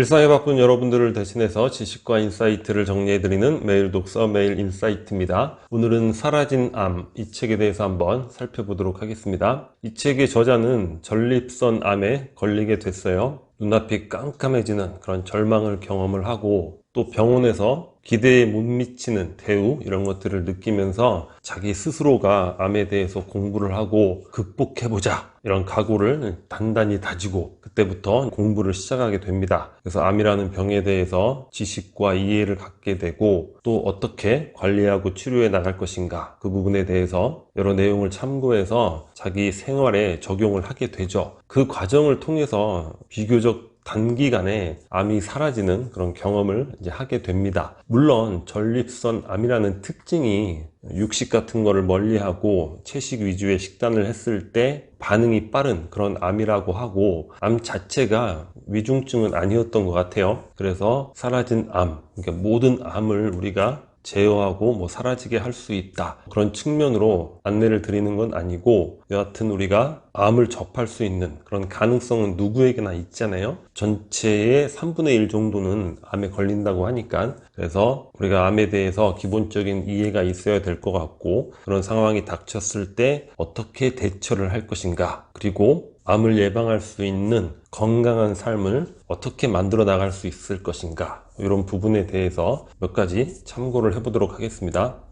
일상에 바쁜 여러분들을 대신해서 지식과 인사이트를 정리해드리는 매일 독서 매일 인사이트입니다. 오늘은 사라진 암, 이 책에 대해서 한번 살펴보도록 하겠습니다. 이 책의 저자는 전립선 암에 걸리게 됐어요. 눈앞이 깜깜해지는 그런 절망을 경험을 하고 또 병원에서 기대에 못 미치는 대우 이런 것들을 느끼면서 자기 스스로가 암에 대해서 공부를 하고 극복해보자 이런 각오를 단단히 다지고 그때부터 공부를 시작하게 됩니다. 그래서 암이라는 병에 대해서 지식과 이해를 갖게 되고 또 어떻게 관리하고 치료해 나갈 것인가 그 부분에 대해서 여러 내용을 참고해서 자기 생활에 적용을 하게 되죠. 그 과정을 통해서 비교적 단기간에 암이 사라지는 그런 경험을 이제 하게 됩니다. 물론 전립선 암이라는 특징이 육식 같은 거를 멀리하고 채식 위주의 식단을 했을 때 반응이 빠른 그런 암이라고 하고 암 자체가 위중증은 아니었던 것 같아요. 그래서 사라진 암, 그러니까 모든 암을 우리가 제어하고 사라지게 할 수 있다 그런 측면으로 안내를 드리는 건 아니고 여하튼 우리가 암을 접할 수 있는 그런 가능성은 누구에게나 있잖아요. 전체의 3분의 1 정도는 암에 걸린다고 하니까 그래서 우리가 암에 대해서 기본적인 이해가 있어야 될 것 같고 그런 상황이 닥쳤을 때 어떻게 대처를 할 것인가 그리고 암을 예방할 수 있는 건강한 삶을 어떻게 만들어 나갈 수 있을 것인가 이런 부분에 대해서 몇 가지 참고를 해보도록 하겠습니다.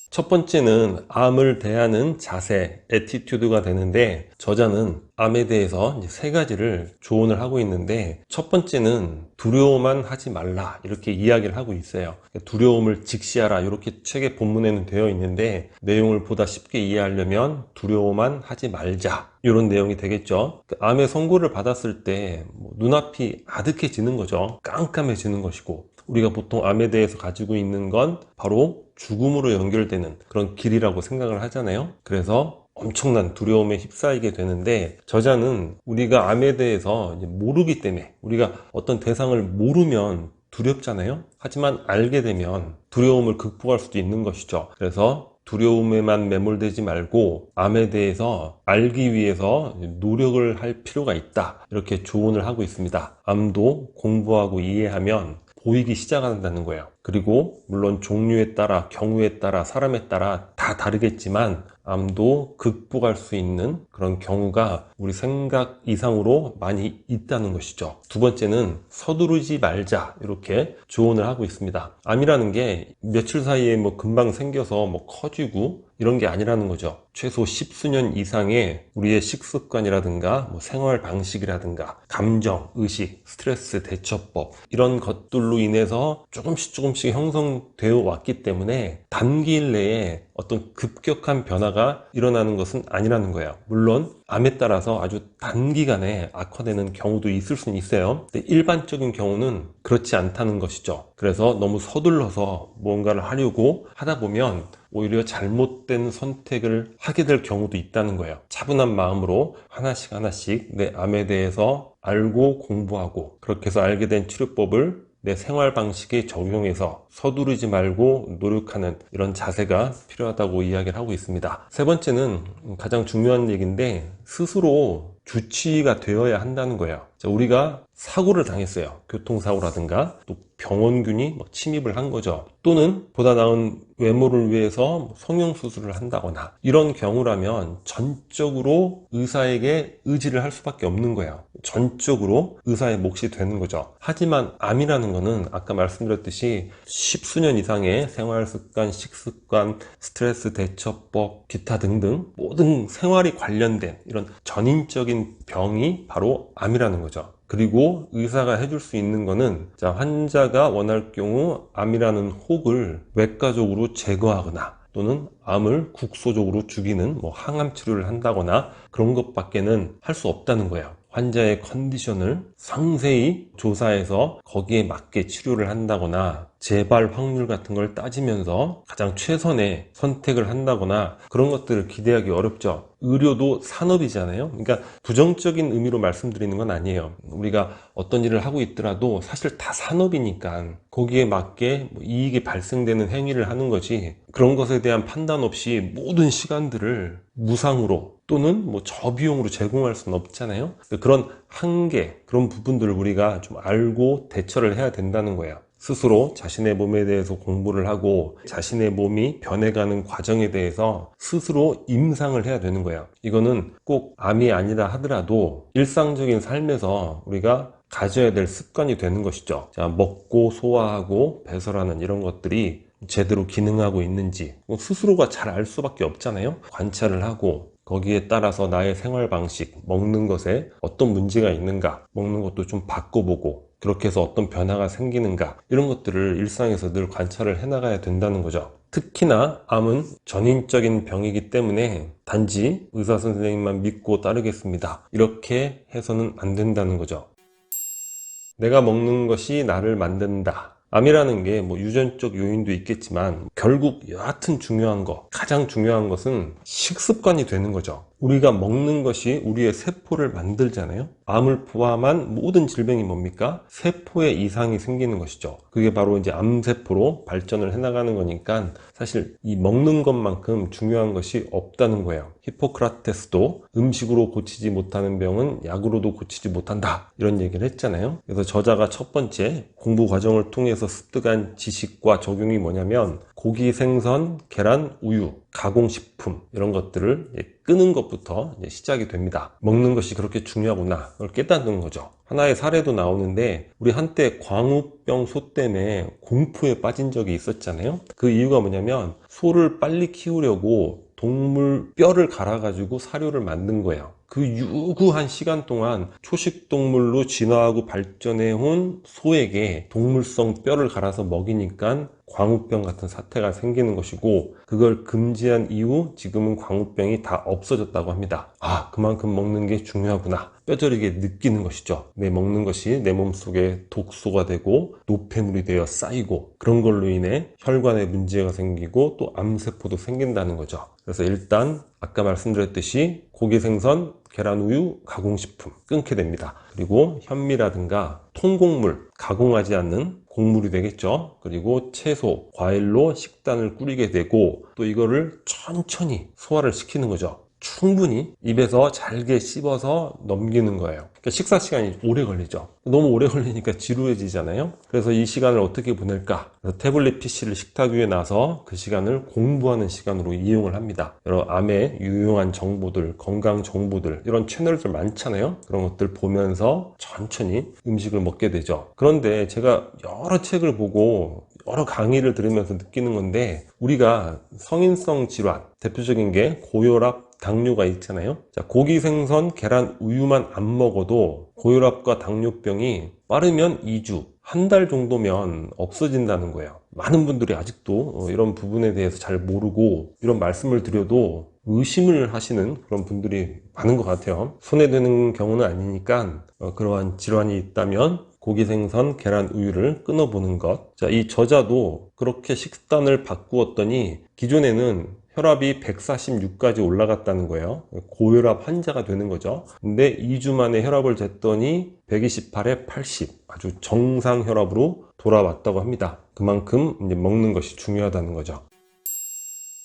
첫 번째는 암을 대하는 자세, 애티튜드가 되는데 저자는 암에 대해서 세 가지를 조언을 하고 있는데 첫 번째는 두려워만 하지 말라 이렇게 이야기를 하고 있어요. 두려움을 직시하라 이렇게 책의 본문에는 되어 있는데 내용을 보다 쉽게 이해하려면 두려워만 하지 말자 이런 내용이 되겠죠. 암의 선고를 받았을 때 눈앞이 아득해지는 거죠. 깜깜해지는 것이고 우리가 보통 암에 대해서 가지고 있는 건 바로 죽음으로 연결되는 그런 길이라고 생각을 하잖아요. 그래서 엄청난 두려움에 휩싸이게 되는데 저자는 우리가 암에 대해서 모르기 때문에 우리가 어떤 대상을 모르면 두렵잖아요. 하지만 알게 되면 두려움을 극복할 수도 있는 것이죠. 그래서 두려움에만 매몰되지 말고 암에 대해서 알기 위해서 노력을 할 필요가 있다 이렇게 조언을 하고 있습니다. 암도 공부하고 이해하면 보이기 시작한다는 거예요. 그리고 물론 종류에 따라 경우에 따라 사람에 따라 다 다르겠지만 암도 극복할 수 있는 그런 경우가 우리 생각 이상으로 많이 있다는 것이죠. 두 번째는 서두르지 말자 이렇게 조언을 하고 있습니다. 암이라는 게 며칠 사이에 금방 생겨서 커지고 이런 게 아니라는 거죠. 최소 10수년 이상의 우리의 식습관이라든가 생활 방식이라든가 감정, 의식, 스트레스 대처법 이런 것들로 인해서 조금씩 형성되어 왔기 때문에 단기일 내에 어떤 급격한 변화가 일어나는 것은 아니라는 거예요. 물론 암에 따라서 아주 단기간에 악화되는 경우도 있을 수는 있어요. 근데 일반적인 경우는 그렇지 않다는 것이죠. 그래서 너무 서둘러서 뭔가를 하려고 하다 보면 오히려 잘못된 선택을 하게 될 경우도 있다는 거예요. 차분한 마음으로 하나씩 내 암에 대해서 알고 공부하고 그렇게 해서 알게 된 치료법을 내 생활 방식에 적용해서 서두르지 말고 노력하는 이런 자세가 필요하다고 이야기를 하고 있습니다. 세 번째는 가장 중요한 얘기인데 스스로 주치의가 되어야 한다는 거예요. 우리가 사고를 당했어요. 교통사고라든가 또 병원균이 침입을 한 거죠. 또는 보다 나은 외모를 위해서 성형수술을 한다거나 이런 경우라면 전적으로 의사에게 의지를 할 수밖에 없는 거예요. 전적으로 의사의 몫이 되는 거죠. 하지만 암이라는 거는 아까 말씀드렸듯이 10수년 이상의 생활습관, 식습관, 스트레스 대처법, 기타 등등 모든 생활이 관련된 이런 전인적인 병이 바로 암이라는 거죠. 그리고 의사가 해줄 수 있는 거는 환자가 원할 경우 암이라는 혹을 외과적으로 제거하거나 또는 암을 국소적으로 죽이는 항암 치료를 한다거나 그런 것밖에는 할 수 없다는 거예요. 환자의 컨디션을 상세히 조사해서 거기에 맞게 치료를 한다거나 재발 확률 같은 걸 따지면서 가장 최선의 선택을 한다거나 그런 것들을 기대하기 어렵죠. 의료도 산업이잖아요. 그러니까 부정적인 의미로 말씀드리는 건 아니에요. 우리가 어떤 일을 하고 있더라도 사실 다 산업이니까 거기에 맞게 이익이 발생되는 행위를 하는 거지 그런 것에 대한 판단 없이 모든 시간들을 무상으로 또는 뭐 저비용으로 제공할 수는 없잖아요. 그런 한계, 그런 부분들을 우리가 좀 알고 대처를 해야 된다는 거예요. 스스로 자신의 몸에 대해서 공부를 하고 자신의 몸이 변해가는 과정에 대해서 스스로 임상을 해야 되는 거예요. 이거는 꼭 암이 아니라 하더라도 일상적인 삶에서 우리가 가져야 될 습관이 되는 것이죠. 자, 먹고 소화하고 배설하는 이런 것들이 제대로 기능하고 있는지 스스로가 잘 알 수밖에 없잖아요. 관찰을 하고 거기에 따라서 나의 생활 방식, 먹는 것에 어떤 문제가 있는가, 먹는 것도 좀 바꿔보고 그렇게 해서 어떤 변화가 생기는가, 이런 것들을 일상에서 늘 관찰을 해나가야 된다는 거죠. 특히나 암은 전인적인 병이기 때문에 단지 의사 선생님만 믿고 따르겠습니다, 이렇게 해서는 안 된다는 거죠. 내가 먹는 것이 나를 만든다. 암이라는 게 뭐 유전적 요인도 있겠지만 결국 여하튼 중요한 거, 가장 중요한 것은 식습관이 되는 거죠. 우리가 먹는 것이 우리의 세포를 만들잖아요. 암을 포함한 모든 질병이 뭡니까? 세포에 이상이 생기는 것이죠. 그게 바로 이제 암세포로 발전을 해나가는 거니까 사실 이 먹는 것만큼 중요한 것이 없다는 거예요. 히포크라테스도 음식으로 고치지 못하는 병은 약으로도 고치지 못한다, 이런 얘기를 했잖아요. 그래서 저자가 첫 번째 공부 과정을 통해서 습득한 지식과 적용이 뭐냐면 고기, 생선, 계란, 우유, 가공식품 이런 것들을 끄는 것부터 시작이 됩니다. 먹는 것이 그렇게 중요하구나, 그걸 깨닫는 거죠. 하나의 사례도 나오는데 우리 한때 광우병 소 때문에 공포에 빠진 적이 있었잖아요. 그 이유가 뭐냐면 소를 빨리 키우려고 동물 뼈를 갈아가지고 사료를 만든 거예요. 그 유구한 시간 동안 초식동물로 진화하고 발전해온 소에게 동물성 뼈를 갈아서 먹이니까 광우병 같은 사태가 생기는 것이고, 그걸 금지한 이후 지금은 광우병이 다 없어졌다고 합니다. 아, 그만큼 먹는 게 중요하구나, 뼈저리게 느끼는 것이죠. 내 먹는 것이 내 몸속에 독소가 되고 노폐물이 되어 쌓이고 그런 걸로 인해 혈관에 문제가 생기고 또 암세포도 생긴다는 거죠. 그래서 일단 아까 말씀드렸듯이 고기, 생선, 계란, 우유, 가공식품 끊게 됩니다. 그리고 현미라든가 통곡물, 가공하지 않는 곡물이 되겠죠. 그리고 채소, 과일로 식단을 꾸리게 되고 또 이거를 천천히 소화를 시키는 거죠. 충분히 입에서 잘게 씹어서 넘기는 거예요. 그러니까 식사 시간이 오래 걸리죠. 너무 오래 걸리니까 지루해지잖아요. 그래서 이 시간을 어떻게 보낼까? 그래서 태블릿 PC를 식탁 위에 놔서 그 시간을 공부하는 시간으로 이용을 합니다. 여러 암에 유용한 정보들, 건강 정보들, 이런 채널들 많잖아요. 그런 것들 보면서 천천히 음식을 먹게 되죠. 그런데 제가 여러 책을 보고 여러 강의를 들으면서 느끼는 건데, 우리가 성인성 질환, 대표적인 게 고혈압, 당뇨가 있잖아요. 자, 고기, 생선, 계란, 우유만 안 먹어도 고혈압과 당뇨병이 빠르면 2주, 한 달 정도면 없어진다는 거예요. 많은 분들이 아직도 이런 부분에 대해서 잘 모르고 이런 말씀을 드려도 의심을 하시는 그런 분들이 많은 것 같아요. 손해되는 경우는 아니니까 그러한 질환이 있다면 고기, 생선, 계란, 우유를 끊어보는 것. 자, 이 저자도 그렇게 식단을 바꾸었더니 기존에는 혈압이 146까지 올라갔다는 거예요. 고혈압 환자가 되는 거죠. 근데 2주 만에 혈압을 쟀더니 128에 80, 아주 정상 혈압으로 돌아왔다고 합니다. 그만큼 이제 먹는 것이 중요하다는 거죠.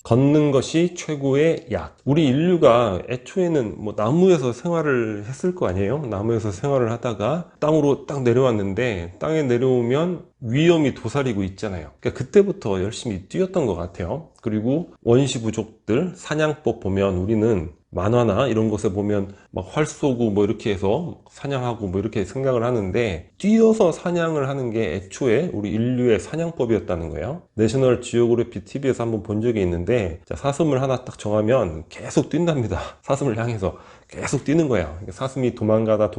걷는 것이 최고의 약. 우리 인류가 애초에는 뭐 나무에서 생활을 했을 거 아니에요? 나무에서 생활을 하다가 땅으로 딱 내려왔는데, 땅에 내려오면 위험이 도사리고 있잖아요. 그러니까 그때부터 열심히 뛰었던 것 같아요. 그리고 원시 부족들 사냥법 보면, 우리는 만화나 이런 것에 보면 막 활 쏘고 뭐 이렇게 해서 사냥하고 뭐 이렇게 생각을 하는데, 뛰어서 사냥을 하는 게 애초에 우리 인류의 사냥법이었다는 거예요. 내셔널 지오그래피 TV에서 한번 본 적이 있는데, 자, 사슴을 하나 딱 정하면 계속 뛴답니다. 사슴을 향해서 계속 뛰는 거예요. 사슴이 도망가다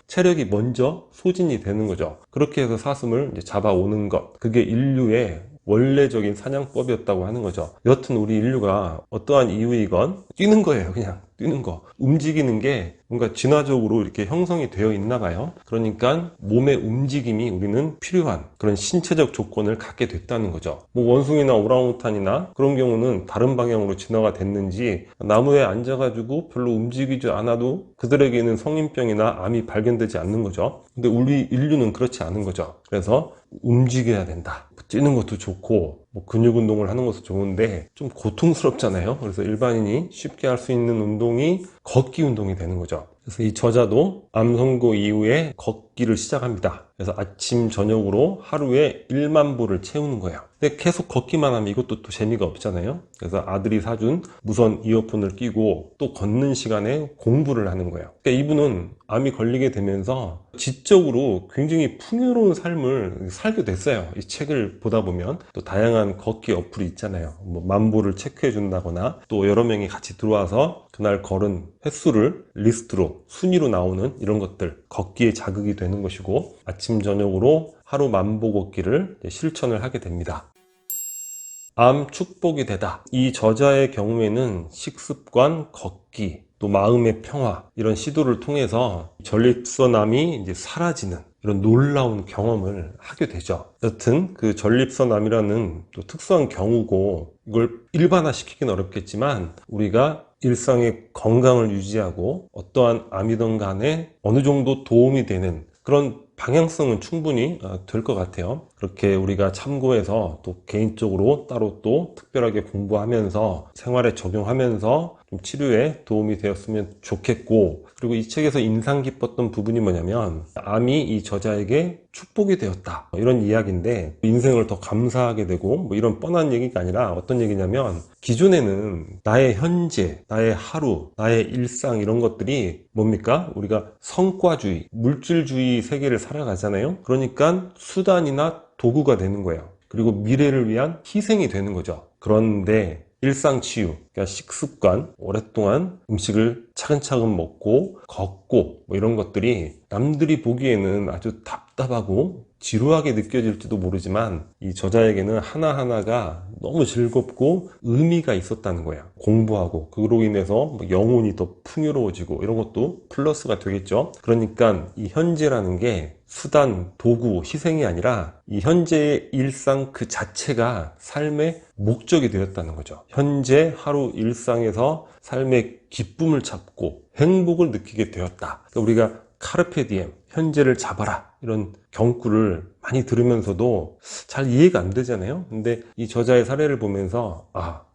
체력이 먼저 소진이 되는 거죠. 그렇게 해서 사슴을 이제 잡아오는 것, 그게 인류의 원래적인 사냥법이었다고 하는 거죠. 여튼 우리 인류가 어떠한 이유이건 뛰는 거예요. 그냥 뛰는 거. 움직이는 게 뭔가 진화적으로 이렇게 형성이 되어 있나 봐요. 그러니까 몸의 움직임이 우리는 필요한 그런 신체적 조건을 갖게 됐다는 거죠. 뭐 원숭이나 오랑우탄이나 그런 경우는 다른 방향으로 진화가 됐는지 나무에 앉아가지고 별로 움직이지 않아도 그들에게는 성인병이나 암이 발견되지 않는 거죠. 근데 우리 인류는 그렇지 않은 거죠. 그래서 움직여야 된다. 뛰는 것도 좋고 뭐 근육 운동을 하는 것도 좋은데 좀 고통스럽잖아요. 그래서 일반인이 쉽게 할 수 있는 운동이 걷기 운동이 되는 거죠. 그래서 이 저자도 암 선고 이후에 걷기를 시작합니다. 그래서 아침 저녁으로 하루에 1만 보를 채우는 거예요. 근데 계속 걷기만 하면 이것도 또 재미가 없잖아요. 그래서 아들이 사준 무선 이어폰을 끼고 또 걷는 시간에 공부를 하는 거예요. 그러니까 이분은 암이 걸리게 되면서 지적으로 굉장히 풍요로운 삶을 살게 됐어요. 이 책을 보다 보면 또 다양한 걷기 어플이 있잖아요. 뭐 만보를 체크해 준다거나 또 여러 명이 같이 들어와서 그날 걸은 횟수를 리스트로 순위로 나오는 이런 것들, 걷기에 자극이 되는 것이고, 아침 저녁으로 하루 만보 걷기를 실천을 하게 됩니다. 암 축복이 되다. 이 저자의 경우에는 식습관, 걷기, 또 마음의 평화, 이런 시도를 통해서 전립선암이 이제 사라지는 이런 놀라운 경험을 하게 되죠. 여튼 그 전립선암이라는 또 특수한 경우고, 이걸 일반화시키긴 어렵겠지만 우리가 일상의 건강을 유지하고 어떠한 암이든 간에 어느 정도 도움이 되는 그런 방향성은 충분히 될 것 같아요. 그렇게 우리가 참고해서 또 개인적으로 따로 또 특별하게 공부하면서 생활에 적용하면서 좀 치료에 도움이 되었으면 좋겠고, 그리고 이 책에서 인상 깊었던 부분이 뭐냐면 암이 이 저자에게 축복이 되었다, 이런 이야기인데, 인생을 더 감사하게 되고 뭐 이런 뻔한 얘기가 아니라 어떤 얘기냐면, 기존에는 나의 현재, 나의 하루, 나의 일상, 이런 것들이 뭡니까? 우리가 성과주의, 물질주의 세계를 살아가잖아요. 그러니까 수단이나 도구가 되는 거예요. 그리고 미래를 위한 희생이 되는 거죠. 그런데 일상치유, 그러니까 식습관, 오랫동안 음식을 차근차근 먹고 걷고 뭐 이런 것들이 남들이 보기에는 아주 답답하고 지루하게 느껴질지도 모르지만 이 저자에게는 하나하나가 너무 즐겁고 의미가 있었다는 거예요. 공부하고 그로 인해서 영혼이 더 풍요로워지고 이런 것도 플러스가 되겠죠. 그러니까 이 현재라는 게 수단, 도구, 희생이 아니라 이 현재의 일상 그 자체가 삶의 목적이 되었다는 거죠. 현재 하루 일상에서 삶의 기쁨을 찾고 행복을 느끼게 되었다. 그러니까 우리가 카르페 디엠, 현재를 잡아라, 이런 경구를 많이 들으면서도 잘 이해가 안 되잖아요. 근데 이 저자의 사례를 보면서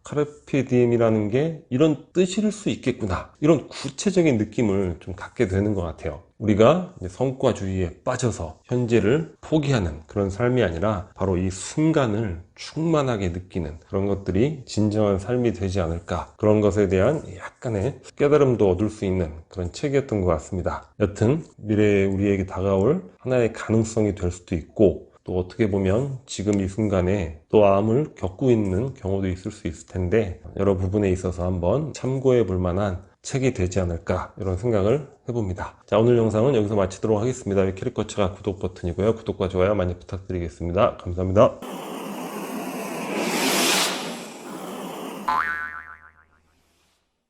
카르페 디엠이라는 게 이런 뜻일 수 있겠구나, 이런 구체적인 느낌을 좀 갖게 되는 것 같아요. 우리가 성과주의에 빠져서 현재를 포기하는 그런 삶이 아니라 바로 이 순간을 충만하게 느끼는 그런 것들이 진정한 삶이 되지 않을까, 그런 것에 대한 약간의 깨달음도 얻을 수 있는 그런 책이었던 것 같습니다. 여튼 미래에 우리에게 다가올 하나의 가능성이 될 수도 있고, 또 어떻게 보면 지금 이 순간에 또 암을 겪고 있는 경우도 있을 수 있을 텐데, 여러 부분에 있어서 한번 참고해 볼 만한 책이 되지 않을까, 이런 생각을 해봅니다. 자, 오늘 영상은 여기서 마치도록 하겠습니다. 캐릭커츠가 구독 버튼이고요. 구독과 좋아요 많이 부탁드리겠습니다. 감사합니다.